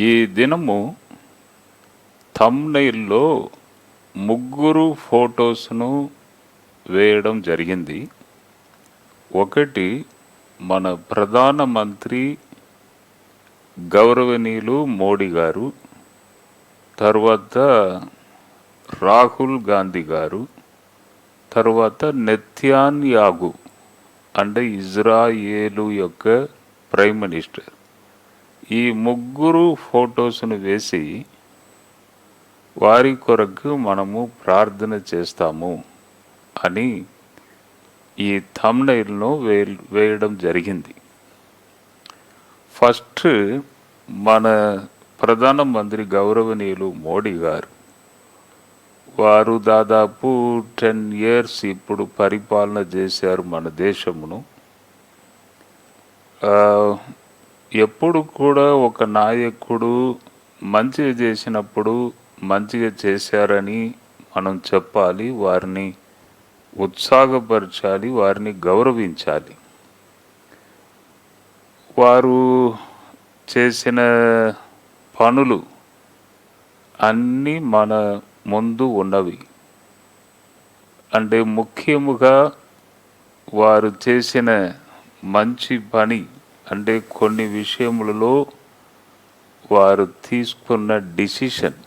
ఈ దినము థంబ్నెయిల్లో ముగ్గురు ఫొటోస్ను వేయడం జరిగింది. ఒకటి మన ప్రధానమంత్రి గౌరవనీయులు మోడీ గారు, తర్వాత రాహుల్ గాంధీ గారు, తర్వాత నెతన్యాహు అంటే ఇజ్రాయేలు యొక్క ప్రైమ్ మినిస్టర్. ఈ ముగ్గురు ఫొటోస్ను వేసి వారి కొరకు మనము ప్రార్థన చేస్తాము అని ఈ థంబ్నెయిల్ను వేయడం జరిగింది. ఫస్ట్ మన ప్రధానమంత్రి గౌరవనీయులు మోడీ గారు, వారు దాదాపు 10 years ఇప్పుడు పరిపాలన చేశారు మన దేశమును. ఎప్పుడు కూడా ఒక నాయకుడు మంచిగా చేసినప్పుడు మంచిగా చేశారని మనం చెప్పాలి, వారిని ఉత్సాహపరచాలి, వారిని గౌరవించాలి. వారు చేసిన పనులు అన్నీ మన ముందు ఉన్నవి. అంటే ముఖ్యముగా వారు చేసిన మంచి పని అంటే కొన్ని విషయములలో వారు తీసుకున్న డిసిషన్,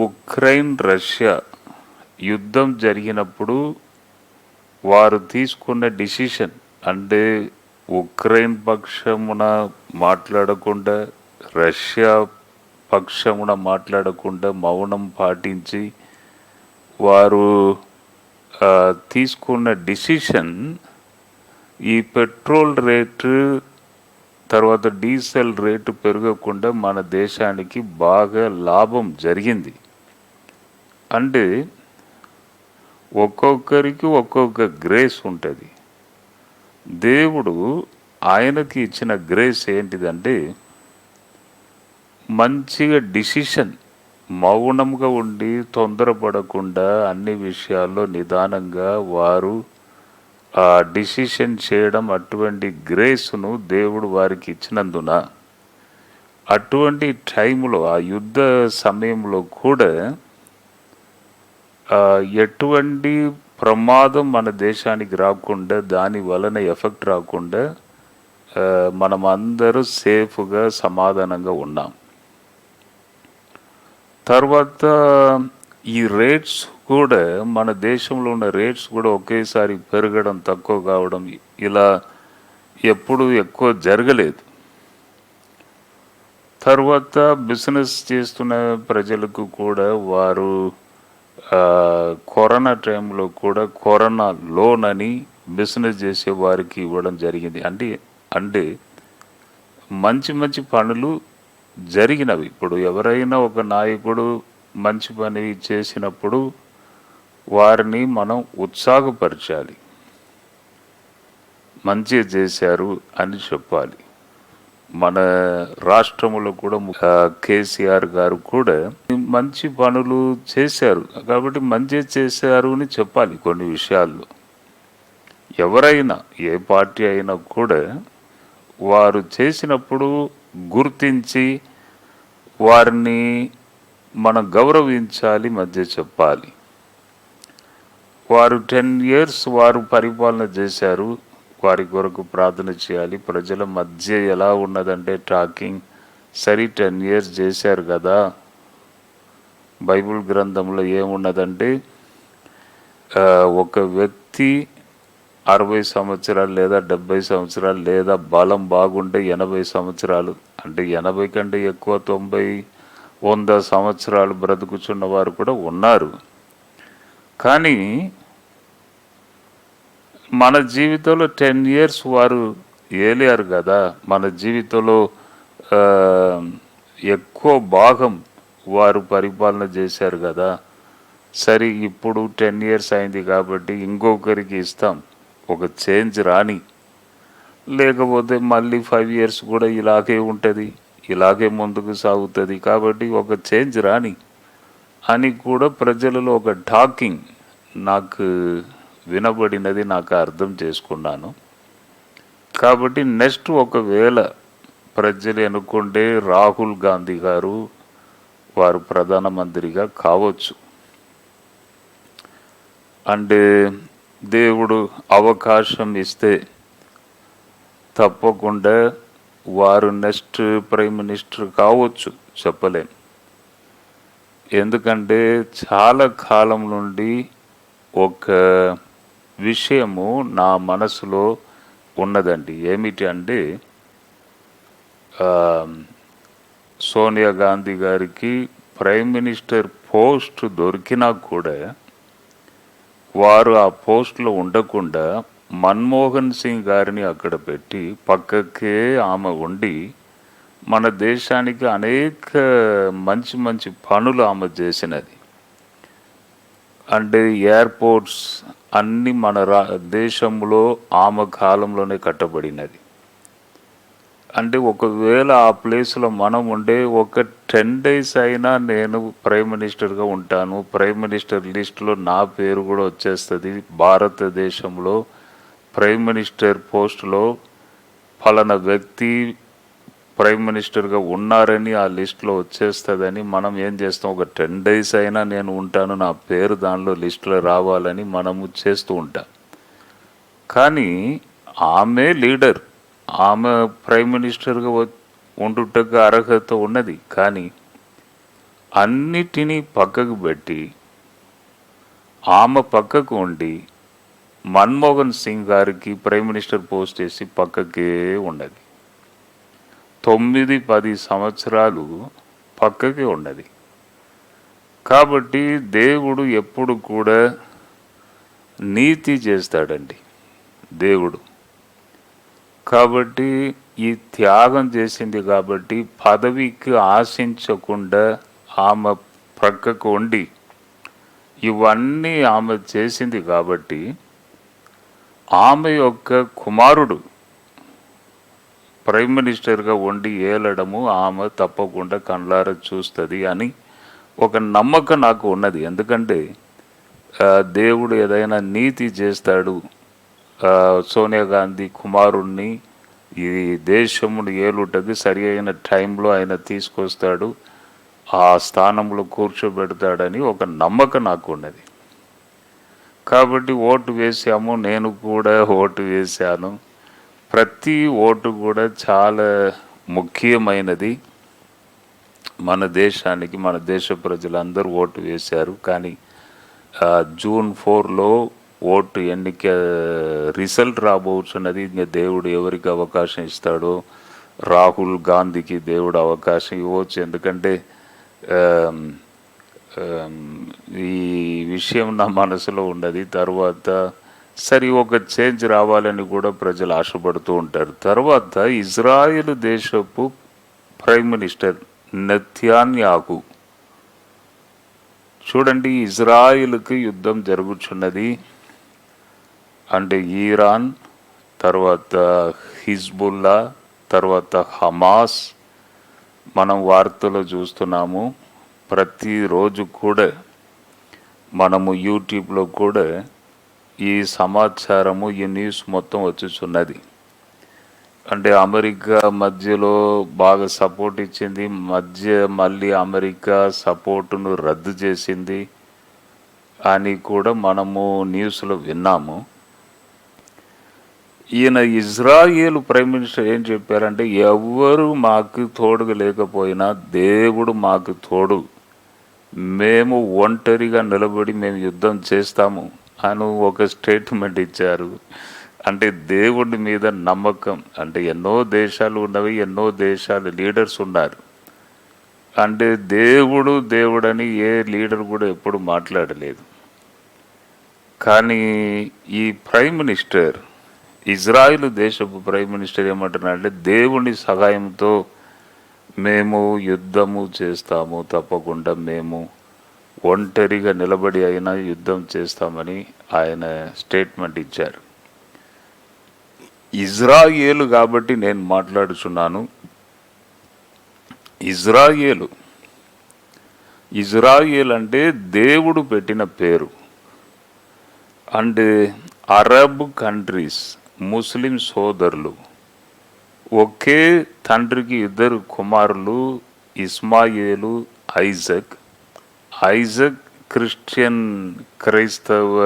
ఉక్రెయిన్ రష్యా యుద్ధం జరిగినప్పుడు వారు తీసుకున్న డిసిషన్ అంటే ఉక్రెయిన్ పక్షమున మాట్లాడకుండా, రష్యా పక్షమున మాట్లాడకుండా మౌనం పాటించి వారు తీసుకున్న డిసిషన్ ఈ పెట్రోల్ రేటు తర్వాత డీజిల్ రేటు పెరగకుండా మన దేశానికి బాగా లాభం జరిగింది. అంటే ఒక్కొక్కరికి ఒక్కొక్క గ్రేస్ ఉంటుంది. దేవుడు ఆయనకి ఇచ్చిన గ్రేస్ ఏంటిదంటే మంచిగా డిసిషన్, మౌనంగా ఉండి తొందరపడకుండా అన్ని విషయాల్లో నిదానంగా వారు ఆ డిసిషన్ చేయడం, అటువంటి గ్రేస్ను దేవుడు వారికి ఇచ్చినందున అటువంటి టైంలో ఆ యుద్ధ సమయంలో కూడా ఎటువంటి ప్రమాదం మన దేశానికి రాకుండా, దాని వలన ఎఫెక్ట్ రాకుండా మనం అందరూ సేఫ్గా సమాధానంగా ఉన్నాం. తర్వాత ఈ రేట్స్ కూడా మన దేశంలో ఉన్న రేట్స్ కూడా ఒకేసారి పెరగడం, తక్కువ కావడం ఇలా ఎప్పుడు ఎక్కువ జరగలేదు. తర్వాత బిజినెస్ చేస్తున్న ప్రజలకు కూడా వారు కరోనా టైంలో కూడా కరోనా లోన్ అని బిజినెస్ చేసే వారికి ఇవ్వడం జరిగింది. అంటే మంచి మంచి పనులు జరిగినవి. ఇప్పుడు ఎవరైనా ఒక నాయకుడు మంచి పని చేసినప్పుడు వారిని మనం ఉత్సాహపరచాలి, మంచిగా చేశారు అని చెప్పాలి. మన రాష్ట్రంలో కూడా కేసీఆర్ గారు కూడా మంచి పనులు చేశారు కాబట్టి మంచిగా చేశారు అని చెప్పాలి. కొన్ని విషయాల్లో ఎవరైనా ఏ పార్టీ అయినా కూడా వారు చేసినప్పుడు గుర్తించి వారిని మనం గౌరవించాలి, మధ్య చెప్పాలి. వారు 10 years వారు పరిపాలన చేశారు, వారి కొరకు ప్రార్థన చేయాలి. ప్రజల మధ్య ఎలా ఉన్నదంటే టాకింగ్, సరే 10 years చేశారు కదా, బైబిల్ గ్రంథంలో ఏమున్నదంటే ఒక వ్యక్తి 60 సంవత్సరాలు లేదా 70 సంవత్సరాలు లేదా బలం బాగుంటే 80 సంవత్సరాలు, అంటే 80 కంటే ఎక్కువ 90, 100 సంవత్సరాలు బ్రతుకుచున్న వారు కూడా ఉన్నారు. కానీ మన జీవితంలో 10 years వారు ఏలేరు కదా, మన జీవితంలో ఎక్కువ భాగం వారు పరిపాలన చేశారు కదా. సరే ఇప్పుడు 10 years అయింది కాబట్టి ఇంకొకరికి ఇస్తాం, ఒక చేంజ్ రాని, లేకపోతే మళ్ళీ 5 years కూడా ఇలాగే ఉంటుంది, ఇలాగే ముందుకు సాగుతుంది కాబట్టి ఒక చేంజ్ రాని అని కూడా ప్రజలలో ఒక టాకింగ్ నాకు వినబడినది, నాకు అర్థం చేసుకున్నాను. కాబట్టి నెక్స్ట్ ఒకవేళ ప్రజలు ఎన్నుకుంటే రాహుల్ గాంధీ గారు వారు ప్రధానమంత్రిగా కావచ్చు. అంటే దేవుడు అవకాశం ఇస్తే తప్పకుండా వారు నెక్స్ట్ ప్రైమ్ మినిస్టర్ కావచ్చు, చెప్పలేం. ఎందుకంటే చాలా కాలం నుండి ఒక విషయము నా మనసులో ఉన్నదండి. ఏమిటి అంటే సోనియా గాంధీ గారికి ప్రైమ్ మినిస్టర్ పోస్ట్ దొరికినా కూడా వారు ఆ పోస్ట్లో ఉండకుండా మన్మోహన్ సింగ్ గారిని అక్కడ పెట్టి పక్కకే ఆమె ఉండి మన దేశానికి అనేక మంచి మంచి పనులు ఆమె చేసినది. అంటే ఎయిర్పోర్ట్స్ అన్నీ మన దేశంలో ఆమె కాలంలోనే కట్టబడినది. అంటే ఒకవేళ ఆ ప్లేస్లో మనం ఉండే ఒక 10 days అయినా నేను ప్రైమ్ మినిస్టర్గా ఉంటాను, ప్రైమ్ మినిస్టర్ లిస్టులో నా పేరు కూడా వచ్చేస్తుంది, భారతదేశంలో ప్రైమ్ మినిస్టర్ పోస్టులో ఫలానా వ్యక్తి ప్రైమ్ మినిస్టర్గా ఉన్నారని ఆ లిస్టులో వచ్చేస్తుందని మనం ఏం చేస్తాం, ఒక 10 days అయినా నేను ఉంటాను, నా పేరు దానిలో లిస్టులో రావాలని మనము చేస్తూ ఉంటాం. కానీ ఆమె లీడర్, ఆమె ప్రైమ్ మినిస్టర్గా ఉండుటకు అర్హత ఉన్నది. కానీ అన్నిటినీ పక్కకు పెట్టి ఆమె పక్కకు ఉండి మన్మోహన్ సింగ్ గారికి ప్రైమ్ మినిస్టర్ పోస్ట్ చేసి పక్కకే ఉన్నది. 9-10 సంవత్సరాలు పక్కకే ఉన్నది. కాబట్టి దేవుడు ఎప్పుడు కూడా నీతి చేస్తాడండి దేవుడు. కాబట్టి ఈ త్యాగం చేసింది కాబట్టి పదవికి ఆశించకుండా ఆమె ప్రక్కకు ఉండి ఇవన్నీ ఆమె చేసింది కాబట్టి ఆమె యొక్క కుమారుడు ప్రైమ్ మినిస్టర్గా ఉండి ఏలడము ఆమె తప్పకుండా కళ్ళారా చూస్తుంది అని ఒక నమ్మకం నాకు ఉన్నది. ఎందుకంటే దేవుడు ఏదైనా నీతి చేస్తాడు, సోనియా గాంధీ కుమారుణ్ణి ఈ దేశమును ఏలుటకి సరి అయిన టైంలో ఆయన తీసుకొస్తాడు, ఆ స్థానంలో కూర్చోబెడతాడని ఒక నమ్మకం నాకు ఉన్నది. కాబట్టి ఓటు వేసాము, నేను కూడా ఓటు వేశాను. ప్రతి ఓటు కూడా చాలా ముఖ్యమైనది మన దేశానికి. మన దేశ ప్రజలందరూ ఓటు వేశారు. కానీ June 4లో ఓటు ఎన్నిక రిజల్ట్ రాబోతున్నది. ఇంకా దేవుడు ఎవరికి అవకాశం ఇస్తాడో, రాహుల్ గాంధీకి దేవుడు అవకాశం ఇవ్వచ్చు. ఎందుకంటే ఈ విషయం నా మనసులో ఉన్నది. తర్వాత సరే ఒక చేంజ్ రావాలని కూడా ప్రజలు ఆశపడుతూ ఉంటారు. తర్వాత ఇజ్రాయెల్ దేశపు ప్రైమ్ మినిస్టర్ నెతన్యాహు, చూడండి, ఇజ్రాయిల్కి యుద్ధం జరుగుతున్నది. అంటే ఈరాన్, తర్వాత హిజ్బుల్లా, తర్వాత హమాస్. మనం వార్తలు చూస్తున్నాము. ప్రతిరోజు కూడా మనము యూట్యూబ్లో కూడా ఈ సమాచారము, ఈ న్యూస్ మొత్తం వచ్చుచున్నది. అంటే అమెరికా మధ్యలో బాగా సపోర్ట్ ఇచ్చింది, మళ్ళీ అమెరికా సపోర్టును రద్దు చేసింది అని కూడా మనము న్యూస్లో విన్నాము. ఈయన ఇజ్రాయేల్ ప్రైమ్ మినిస్టర్ ఏం చెప్పారంటే, ఎవరు మాకు తోడుగా లేకపోయినా దేవుడు మాకు తోడు, మేము ఒంటరిగా నిలబడి మేము యుద్ధం చేస్తాము అని ఒక స్టేట్మెంట్ ఇచ్చారు. అంటే దేవుడి మీద నమ్మకం. అంటే ఎన్నో దేశాలు ఉన్నవి, ఎన్నో దేశాల లీడర్స్ ఉన్నారు. అంటే దేవుడని ఏ లీడర్ కూడా ఎప్పుడు మాట్లాడలేదు. కానీ ఈ ప్రైమ్ మినిస్టర్, ఇజ్రాయిల్ దేశపు ప్రైమ్ మినిస్టర్ ఏమంటున్నారంటే, దేవుని సహాయంతో మేము యుద్ధము చేస్తాము, తప్పకుండా మేము ఒంటరిగా నిలబడి అయినా యుద్ధం చేస్తామని ఆయన స్టేట్మెంట్ ఇచ్చారు. ఇజ్రాయేలు కాబట్టి నేను మాట్లాడుచున్నాను. ఇజ్రాయేల్ అంటే దేవుడు పెట్టిన పేరు. అండ్ అరబ్ కంట్రీస్, ముస్లిం సోదరులు ఒకే తండ్రికి ఇద్దరు కుమారులు, ఇస్మాయేలు, ఐజక్. ఐజక్ క్రైస్తవ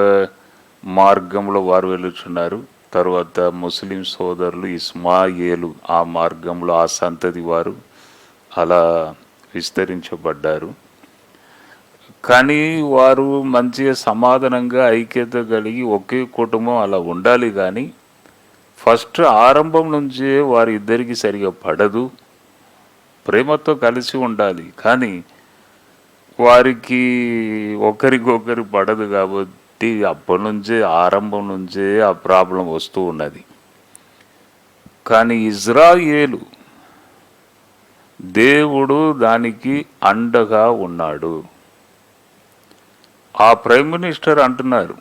మార్గంలో వారు వెళుచున్నారు. తర్వాత ముస్లిం సోదరులు ఇస్మాయేలు ఆ మార్గంలో ఆ సంతతి వారు అలా విస్తరించబడ్డారు. కానీ వారు మంచిగా సమాధానంగా ఐక్యత కలిగి ఒకే కుటుంబం అలా ఉండాలి. కానీ ఫస్ట్ ఆరంభం నుంచే వారి ఇద్దరికి సరిగా పడదు. ప్రేమతో కలిసి ఉండాలి, కానీ వారికి ఒకరికొకరు పడదు. కాబట్టి అప్పటి నుంచే ఆరంభం నుంచే ఆ ప్రాబ్లం వస్తూ ఉన్నది. కానీ ఇజ్రాయేలు దేవుడు దానికి అండగా ఉన్నాడు. ఆ ప్రైమ్ మినిస్టర్ అంటున్నారు,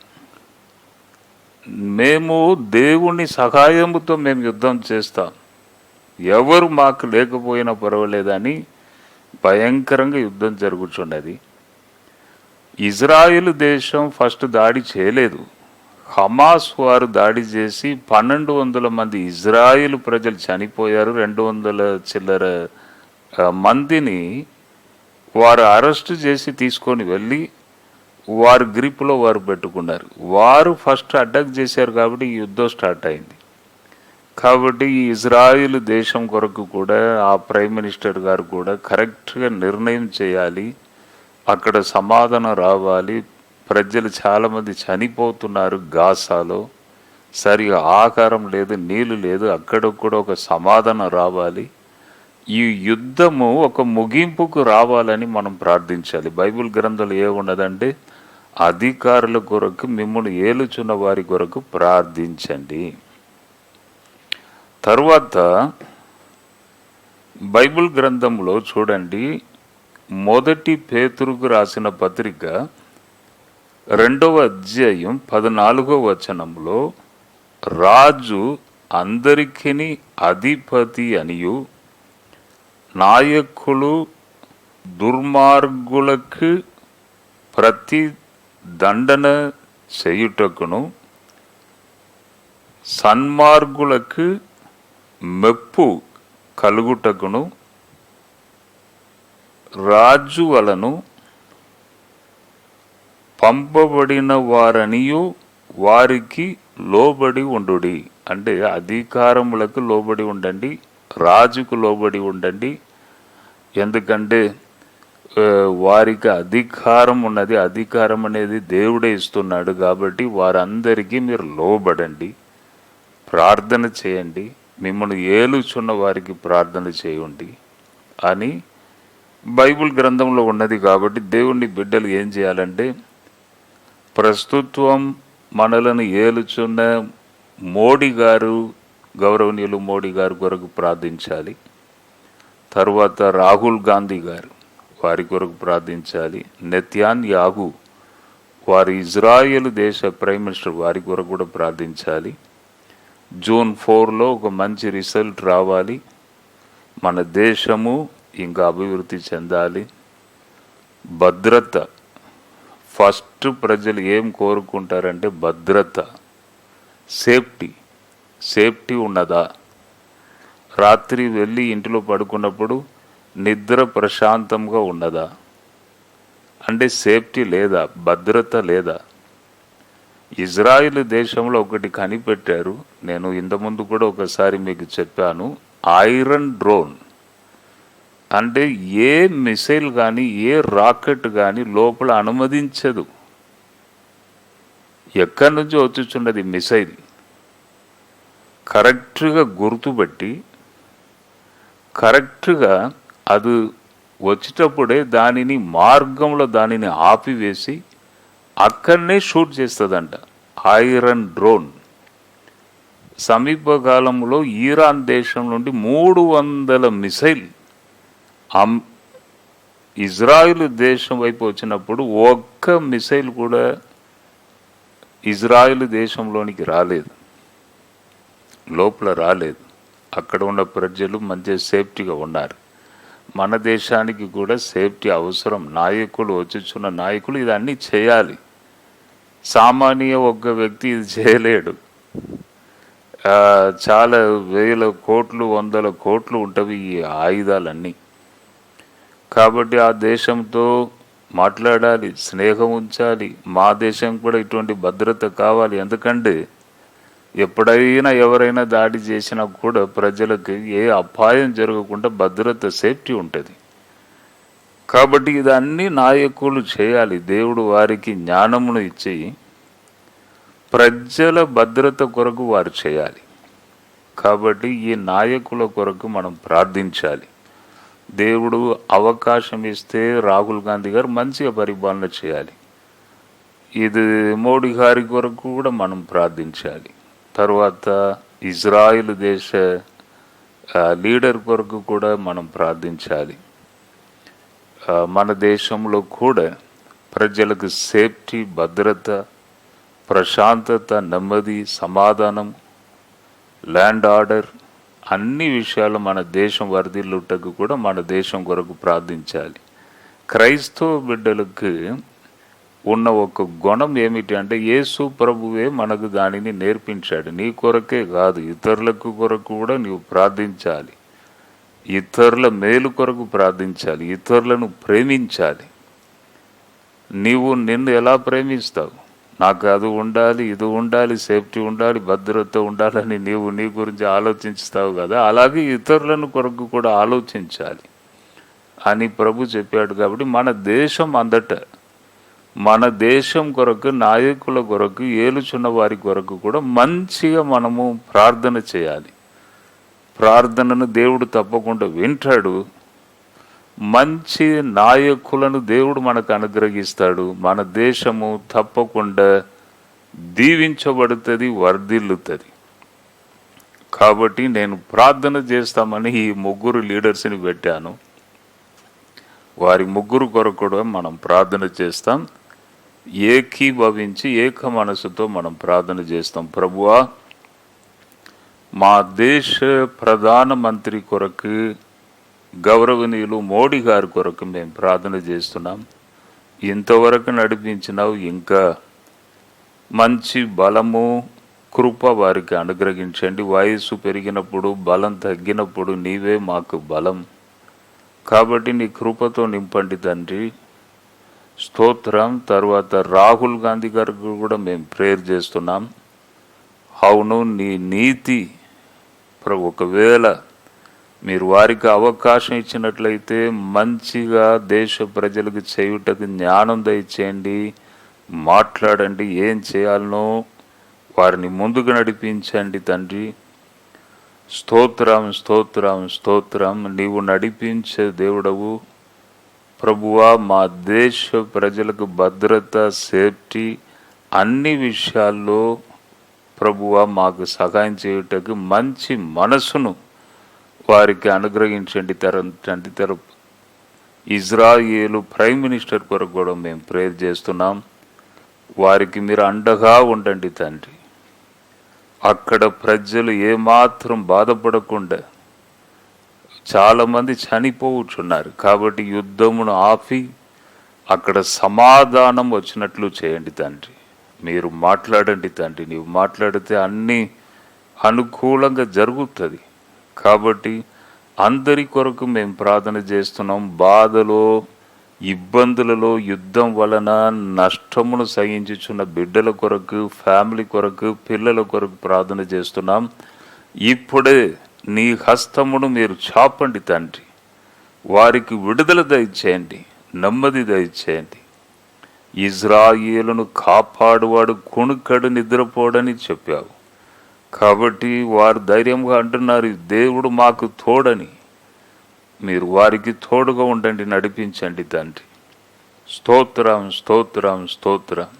మేము దేవుని సహాయముతో మేము యుద్ధం చేస్తాం, ఎవరు మాకు లేకపోయినా పర్వాలేదని భయంకరంగా యుద్ధం జరుగుతున్నది. ఇజ్రాయెల్ దేశం ఫస్ట్ దాడి చేయలేదు. హమాస్ వారు దాడి చేసి 1200 మంది ఇజ్రాయెల్ ప్రజలు చనిపోయారు. 200 చిల్లర మందిని వారు అరెస్ట్ చేసి తీసుకొని వెళ్ళి వారు గ్రిప్లో వారు పెట్టుకున్నారు. వారు ఫస్ట్ అటాక్ చేశారు కాబట్టి ఈ యుద్ధం స్టార్ట్ అయింది. కాబట్టి ఈ ఇజ్రాయిల్ దేశం కొరకు కూడా ఆ ప్రైమ్ మినిస్టర్ గారు కూడా కరెక్ట్గా నిర్ణయం చేయాలి. అక్కడ సమాధానం రావాలి. ప్రజలు చాలామంది చనిపోతున్నారు గాసాలో, సరిగా ఆహారం లేదు, నీళ్ళు లేదు. అక్కడ కూడా ఒక సమాధానం రావాలి. ఈ యుద్ధము ఒక ముగింపుకు రావాలని మనం ప్రార్థించాలి. బైబిల్ గ్రంథంలో ఏమున్నదంటే, అధికారుల కొరకు మిమ్మల్ని ఏలుచున్న వారి కొరకు ప్రార్థించండి. తరువాత బైబిల్ గ్రంథంలో చూడండి, 1 పేతురుకు రాసిన పత్రిక 2వ అధ్యాయం 14వ వచనంలో, రాజు అందరికీ అధిపతి అనియు నాయకులు దుర్మార్గులకు ప్రతి దండన చేయుటకును సన్మార్గులకు మెప్పు కలుగుటకును రాజు వలను పంపబడిన వారనియు వారికి లోబడి ఉండుడి. అంటే అధికారములకు లోబడి ఉండండి, రాజుకు లోబడి ఉండండి. ఎందుకంటే వారికి అధికారం ఉన్నది, అధికారం అనేది దేవుడే ఇస్తున్నాడు. కాబట్టి వారందరికీ మీరు లోబడండి, ప్రార్థన చేయండి, మిమ్మల్ని ఏలుచున్న వారికి ప్రార్థన చేయండి అని బైబిల్ గ్రంథంలో ఉన్నది. కాబట్టి దేవుని బిడ్డలు ఏం చేయాలంటే, ప్రస్తుతం మనలను ఏలుచున్న మోడీ గారు, గౌరవనీయులు మోడీ గారు కొరకు ప్రార్థించాలి. తర్వాత రాహుల్ గాంధీ గారు, వారి కొరకు ప్రార్థించాలి. నెతన్యాహు వారి ఇజ్రాయెల్ దేశ ప్రైమ్ మినిస్టర్, వారి కొరకు కూడా ప్రార్థించాలి. జూన్ 4లో ఒక మంచి రిజల్ట్ రావాలి. మన దేశము ఇంకా అభివృద్ధి చెందాలి. భద్రత ఫస్ట్ ప్రజలు ఏం కోరుకుంటారంటే భద్రత, సేఫ్టీ ఉన్నదా? రాత్రి వెళ్ళి ఇంటిలో పడుకున్నప్పుడు నిద్ర ప్రశాంతంగా ఉన్నదా? అంటే సేఫ్టీ లేదా, భద్రత లేదా? ఇజ్రాయిల్ దేశంలో ఒకటి కనిపెట్టారు. నేను ఇంతకుముందు కూడా ఒకసారి మీకు చెప్పాను. ఐరన్ డ్రోన్ అంటే ఏ మిసైల్ కానీ ఏ రాకెట్ కానీ లోపల అనుమతించదు. ఎక్కడి నుంచి వచ్చుచున్నది మిసైల్ కరెక్ట్గా గుర్తుపెట్టి, కరెక్ట్గా అది వచ్చేటప్పుడే దానిని మార్గంలో దానిని ఆపివేసి అక్కడనే షూట్ చేస్తుందంట. Iron drone. సమీపకాలంలో ఇరాన్ దేశం నుండి 300 మిసైల్ ఇజ్రాయిల్ దేశం వైపు వచ్చినప్పుడు ఒక్క మిసైల్ కూడా ఇజ్రాయిల్ దేశంలోనికి రాలేదు, లోపల రాలేదు. అక్కడ ఉన్న ప్రజలు మంచి సేఫ్టీగా ఉన్నారు. మన దేశానికి కూడా సేఫ్టీ అవసరం. నాయకులు, వచ్చుచున్న నాయకులు ఇది అన్నీ చేయాలి. సామాన్య ఒక్క వ్యక్తి ఇది చేయలేడు. చాలా వేల కోట్లు, వందల కోట్లు ఉంటవి ఈ ఆయుధాలన్నీ. కాబట్టి ఆ దేశంతో మాట్లాడాలి, స్నేహం ఉంచాలి. మా దేశం కూడా ఇటువంటి భద్రత కావాలి. ఎందుకంటే ఎప్పుడైనా ఎవరైనా దాడి చేసినా కూడా ప్రజలకు ఏ అపాయం జరగకుండా భద్రత, సేఫ్టీ ఉంటుంది. కాబట్టి ఇదన్నీ నాయకులు చేయాలి. దేవుడు వారికి జ్ఞానమును ఇచ్చి ప్రజల భద్రత కొరకు వారు చేయాలి. కాబట్టి ఈ నాయకుల కొరకు మనం ప్రార్థించాలి. దేవుడు అవకాశం ఇస్తే రాహుల్ గాంధీ గారు మంచిగా పరిపాలన చేయాలి. ఇది మోడీ గారి కొరకు కూడా మనం ప్రార్థించాలి. తర్వాత ఇజ్రాయిల్ దేశ లీడర్ కొరకు కూడా మనం ప్రార్థించాలి. మన దేశంలో కూడా ప్రజలకు సేఫ్టీ, భద్రత, ప్రశాంతత, నెమ్మది, సమాధానం, ల్యాండ్ ఆర్డర్ అన్ని విషయాలు మన దేశం వర్ధిల్లుటకు కూడా మన దేశం కొరకు ప్రార్థించాలి. క్రైస్తవ బిడ్డలకు ఉన్న ఒక గుణం ఏమిటి అంటే యేసు ప్రభువే మనకు దానిని నేర్పించాడు. నీ కొరకే కాదు, ఇతరులకు కొరకు కూడా నీవు ప్రార్థించాలి. ఇతరుల మేలు కొరకు ప్రార్థించాలి. ఇతరులను ప్రేమించాలి. నీవు నిన్ను ఎలా ప్రేమిస్తావు? నాకు అది ఉండాలి, ఇది ఉండాలి, సేఫ్టీ ఉండాలి, భద్రత ఉండాలని నీవు నీ గురించి ఆలోచిస్తావు కదా, అలాగే ఇతరులను కొరకు కూడా ఆలోచించాలి అని ప్రభు చెప్పాడు. కాబట్టి మన దేశం అంతటా, మన దేశం కొరకు, నాయకుల కొరకు, ఏలుచున్న వారి కొరకు కూడా మంచిగా మనము ప్రార్థన చేయాలి. ప్రార్థనను దేవుడు తప్పకుండా వింటాడు. మంచి నాయకులను దేవుడు మనకు అనుగ్రహిస్తాడు. మన దేశము తప్పకుండా దీవించబడుతుంది, వర్ధిల్లుతుంది. కాబట్టి నేను ప్రార్థన చేస్తామని ఈ ముగ్గురు లీడర్స్ని పెట్టాను. వారి ముగ్గురు కొరకు కూడా మనం ప్రార్థన చేస్తాం. ఏకీభవించి ఏక మనసుతో మనం ప్రార్థన చేస్తాం. ప్రభువా, మా దేశ ప్రధానమంత్రి కొరకు, గౌరవనీయులు మోడీ గారి కొరకు మేము ప్రార్థన చేస్తున్నాం. ఇంతవరకు నడిపించినావు, ఇంకా మంచి బలము, కృప వారికి అనుగ్రహించండి. వయస్సు పెరిగినప్పుడు, బలం తగ్గినప్పుడు నీవే మాకు బలం. కాబట్టి నీ కృపతో నింపండి తండ్రి. స్తోత్రం. తర్వాత రాహుల్ గాంధీ గారికి కూడా మేము ప్రేయర్ చేస్తున్నాం. అవును, నీ నీతి ఒకవేళ మీరు వారికి అవకాశం ఇచ్చినట్లయితే మంచిగా దేశ ప్రజలకు చేయుటకు జ్ఞానం దయచేయండి. మాట్లాడండి, ఏం చేయాలనో వారిని ముందుకు నడిపించండి తండ్రి. స్తోత్రం, స్తోత్రం, స్తోత్రం. నీవు నడిపించే దేవుడవు ప్రభువా. మా దేశ ప్రజలకు భద్రత, సేఫ్టీ అన్ని విషయాల్లో ప్రభువా మాకు సహాయం చేయుటకు మంచి మనసును వారికి అనుగ్రహించండి తండ్రి. తరపు ఇజ్రాయేలు ప్రైమ్ మినిస్టర్ కొరకు కూడా మేము ప్రేయర్ చేస్తున్నాం. వారికి మీరు అండగా ఉండండి తండ్రి. అక్కడ ప్రజలు ఏమాత్రం బాధపడకుండా, చాలామంది చనిపోవచ్చున్నారు. కాబట్టి యుద్ధమును ఆపి అక్కడ సమాధానం వచ్చినట్లు చేయండి తండ్రి. మీరు మాట్లాడండి తండ్రి. నీవు మాట్లాడితే అన్నీ అనుకూలంగా జరుగుతుంది. కాబట్టి అందరి కొరకు మేము ప్రార్థన చేస్తున్నాం. బాధలో, ఇబ్బందులలో, యుద్ధం వలన నష్టమును సహించుచున్న బిడ్డల కొరకు, ఫ్యామిలీ కొరకు, పిల్లల కొరకు ప్రార్థన చేస్తున్నాం. ఇప్పుడే నీ హస్తమును మీరు చాపండి తండ్రి. వారికి విడుదల దయచేయండి, నెమ్మది దయచేయండి. ఇజ్రాయేలును కాపాడువాడు కుణుకడు, నిద్రపోడని చెప్పావు. కాబట్టి వారు ధైర్యంగా అంటున్నారు, దేవుడు మాకు తోడని. మీరు వారికి తోడుగా ఉండండి, నడిపించండి తండ్రి. స్తోత్రం, స్తోత్రం, స్తోత్రం.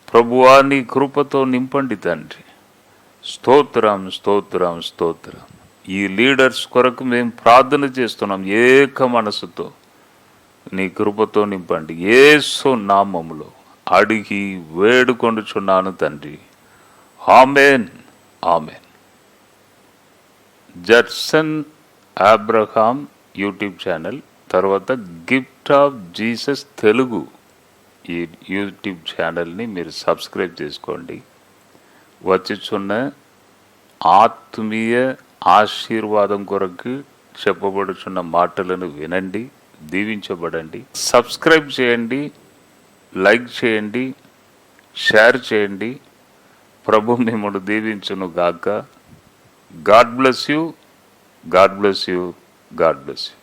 ప్రభువా, నీ కృపతో నింపండి తండ్రి. స్తోత్రం, స్తోత్రం, స్తోత్రం. ఈ లీడర్స్ కొరకు మేము ప్రార్థన చేస్తున్నాం. ఏక మనసుతో నీ కృపతో నింపండి. యేసు నామములో అడిగి వేడుకొనుచున్నాను తండ్రి. Amen, amen. Judson Abraham YouTube channel, తర్వాత గిఫ్ట్ ఆఫ్ జీసస్ తెలుగు ఈ యూట్యూబ్ ఛానల్ని మీరు సబ్స్క్రైబ్ చేసుకోండి. వచ్చుచున్న ఆత్మీయ ఆశీర్వాదం కొరకు చెప్పబడుచున్న మాటలను వినండి, దీవించబడండి. సబ్స్క్రైబ్ చేయండి, లైక్ చేయండి, షేర్ చేయండి. ప్రభు మిమ్మల్ని దీవించును గాక. God bless you, God bless you, God bless you.